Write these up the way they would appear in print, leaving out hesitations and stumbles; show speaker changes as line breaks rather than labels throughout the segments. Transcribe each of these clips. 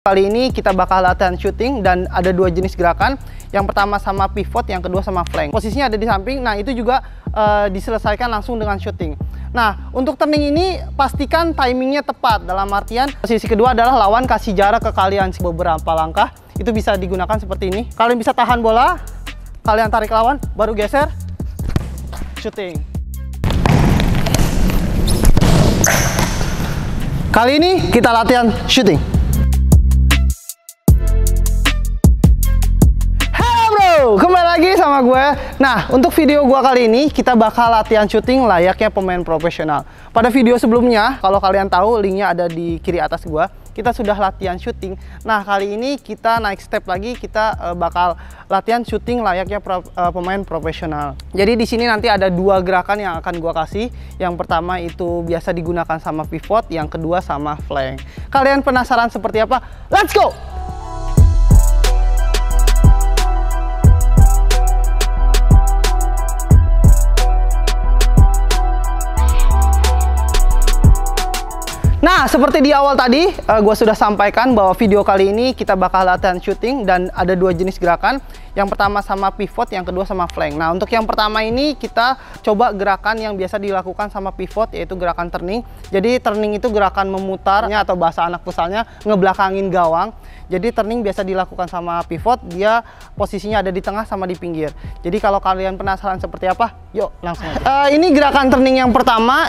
Kali ini kita bakal latihan shooting dan ada dua jenis gerakan. Yang pertama sama pivot, yang kedua sama flank. Posisinya ada di samping, nah itu juga diselesaikan langsung dengan shooting. Nah, untuk turning ini pastikan timingnya tepat. Dalam artian, posisi kedua adalah lawan kasih jarak ke kalian beberapa langkah. Itu bisa digunakan seperti ini. Kalian bisa tahan bola, kalian tarik lawan, baru geser, shooting. Kali ini kita latihan shooting. Kembali lagi sama gue. Nah, untuk video gue kali ini kita bakal latihan syuting layaknya pemain profesional. Pada video sebelumnya, kalau kalian tahu, linknya ada di kiri atas gue, kita sudah latihan syuting. Nah, kali ini kita naik step lagi, kita bakal latihan syuting layaknya pemain profesional. Jadi di sini nanti ada dua gerakan yang akan gue kasih. Yang pertama itu biasa digunakan sama pivot, yang kedua sama flank. Kalian penasaran seperti apa? Let's go! Nah, seperti di awal tadi, gue sudah sampaikan bahwa video kali ini kita bakal latihan shooting dan ada dua jenis gerakan. Yang pertama sama pivot, yang kedua sama flank. Nah, untuk yang pertama ini kita coba gerakan yang biasa dilakukan sama pivot, yaitu gerakan turning. Jadi turning itu gerakan memutarnya atau bahasa anak futsalnya ngebelakangin gawang. Jadi turning biasa dilakukan sama pivot, dia posisinya ada di tengah sama di pinggir. Jadi kalau kalian penasaran seperti apa, yuk langsung aja. Ini gerakan turning yang pertama,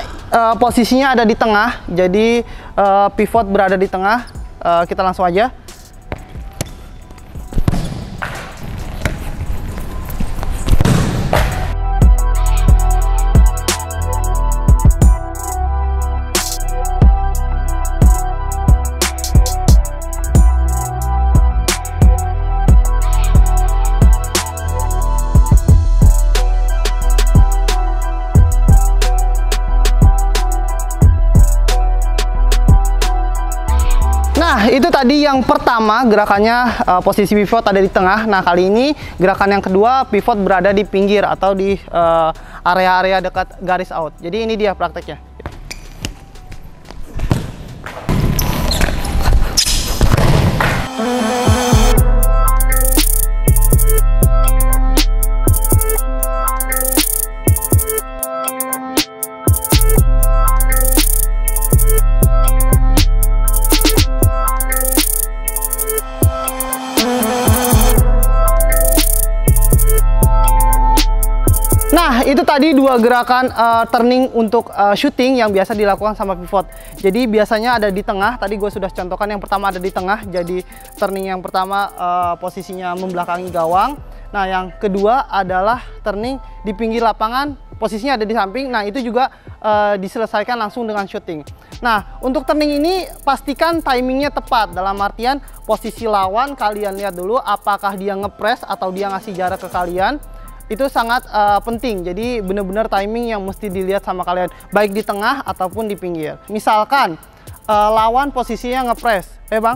posisinya ada di tengah. Jadi pivot berada di tengah. Kita langsung aja. Nah, itu tadi yang pertama gerakannya, posisi pivot ada di tengah. Nah, kali ini gerakan yang kedua, pivot berada di pinggir atau di area-area dekat garis out. Jadi ini dia prakteknya. Nah, itu tadi dua gerakan turning untuk shooting yang biasa dilakukan sama pivot. Jadi biasanya ada di tengah, tadi gue sudah contohkan yang pertama ada di tengah. Jadi turning yang pertama posisinya membelakangi gawang. Nah, yang kedua adalah turning di pinggir lapangan, posisinya ada di samping. Nah, itu juga diselesaikan langsung dengan shooting. Nah, untuk turning ini pastikan timingnya tepat. Dalam artian posisi lawan kalian lihat dulu apakah dia ngepres atau dia ngasih jarak ke kalian. Itu sangat penting, jadi benar-benar timing yang mesti dilihat sama kalian, baik di tengah ataupun di pinggir. Misalkan lawan posisinya ngepres, bang,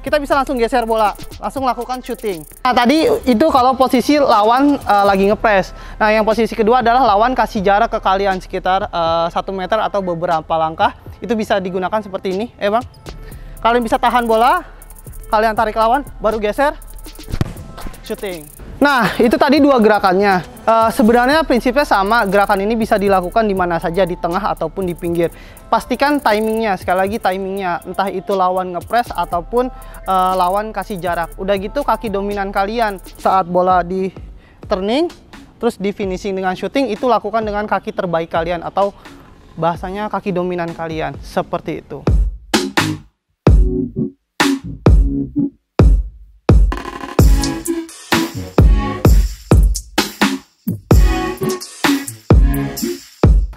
kita bisa langsung geser bola, langsung lakukan shooting. Nah, tadi itu kalau posisi lawan lagi ngepres. Nah, yang posisi kedua adalah lawan kasih jarak ke kalian sekitar 1 meter atau beberapa langkah. Itu bisa digunakan seperti ini, bang. Kalian bisa tahan bola, kalian tarik lawan, baru geser, shooting. Nah, itu tadi dua gerakannya. Sebenarnya prinsipnya sama, gerakan ini bisa dilakukan di mana saja, di tengah ataupun di pinggir. Pastikan timingnya, sekali lagi timingnya, entah itu lawan ngepres ataupun lawan kasih jarak. Udah gitu kaki dominan kalian saat bola di turning, terus di finishing dengan shooting, itu lakukan dengan kaki terbaik kalian atau bahasanya kaki dominan kalian, seperti itu.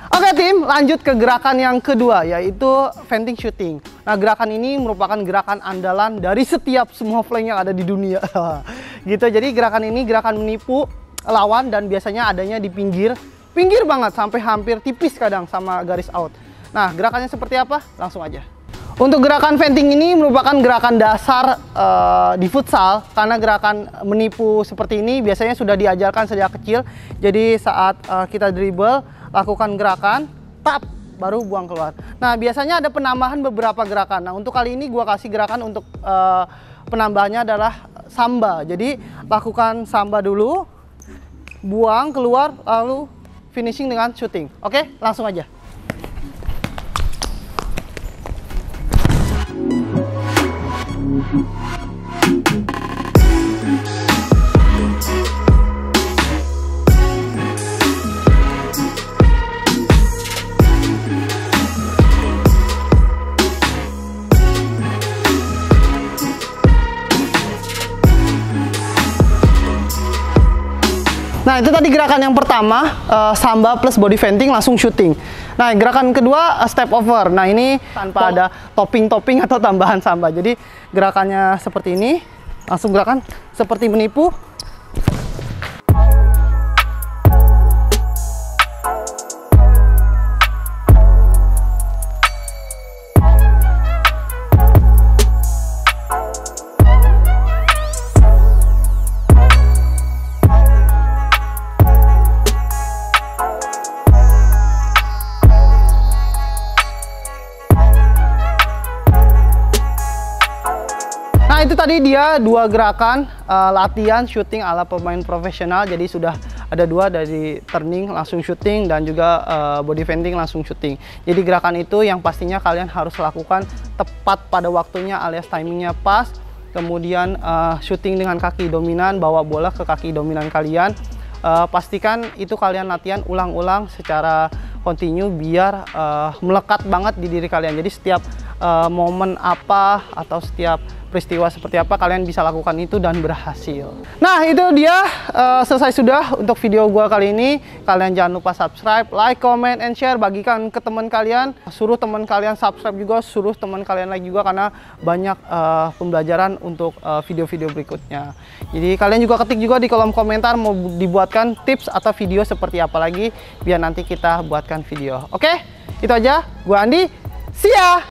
Oke tim, lanjut ke gerakan yang kedua, yaitu venting shooting. Nah, gerakan ini merupakan gerakan andalan dari setiap semua flank yang ada di dunia. Gitu, jadi gerakan ini gerakan menipu lawan dan biasanya adanya di pinggir banget, sampai hampir tipis kadang sama garis out. Nah, gerakannya seperti apa? Langsung aja. Untuk gerakan venting ini merupakan gerakan dasar di futsal, karena gerakan menipu seperti ini biasanya sudah diajarkan sejak kecil. Jadi saat kita dribble, lakukan gerakan tap, baru buang keluar. Nah, biasanya ada penambahan beberapa gerakan. Nah, untuk kali ini gua kasih gerakan untuk penambahannya adalah samba. Jadi lakukan samba dulu, buang keluar, lalu finishing dengan shooting. Oke, langsung aja. Nah, itu tadi gerakan yang pertama, samba plus body venting langsung shooting. Nah, gerakan kedua, step over. Nah, ini tanpa ada topping-topping atau tambahan samba. Jadi gerakannya seperti ini, langsung gerakan seperti menipu. Nah, itu tadi dia dua gerakan latihan shooting ala pemain profesional. Jadi sudah ada dua, dari turning langsung shooting dan juga body venting langsung shooting. Jadi gerakan itu yang pastinya kalian harus lakukan tepat pada waktunya alias timingnya pas. Kemudian shooting dengan kaki dominan, bawa bola ke kaki dominan kalian. Pastikan itu kalian latihan ulang-ulang secara kontinu biar melekat banget di diri kalian. Jadi setiap momen apa atau setiap peristiwa seperti apa kalian bisa lakukan itu dan berhasil. Nah, itu dia selesai sudah untuk video gua kali ini. Kalian jangan lupa subscribe, like, comment, and share. Bagikan ke teman kalian, suruh teman kalian subscribe juga, suruh teman kalian like juga, karena banyak pembelajaran untuk video-video berikutnya. Jadi kalian juga ketik juga di kolom komentar mau dibuatkan tips atau video seperti apa lagi, biar nanti kita buatkan video. Oke, itu aja. Gua Andi, see ya!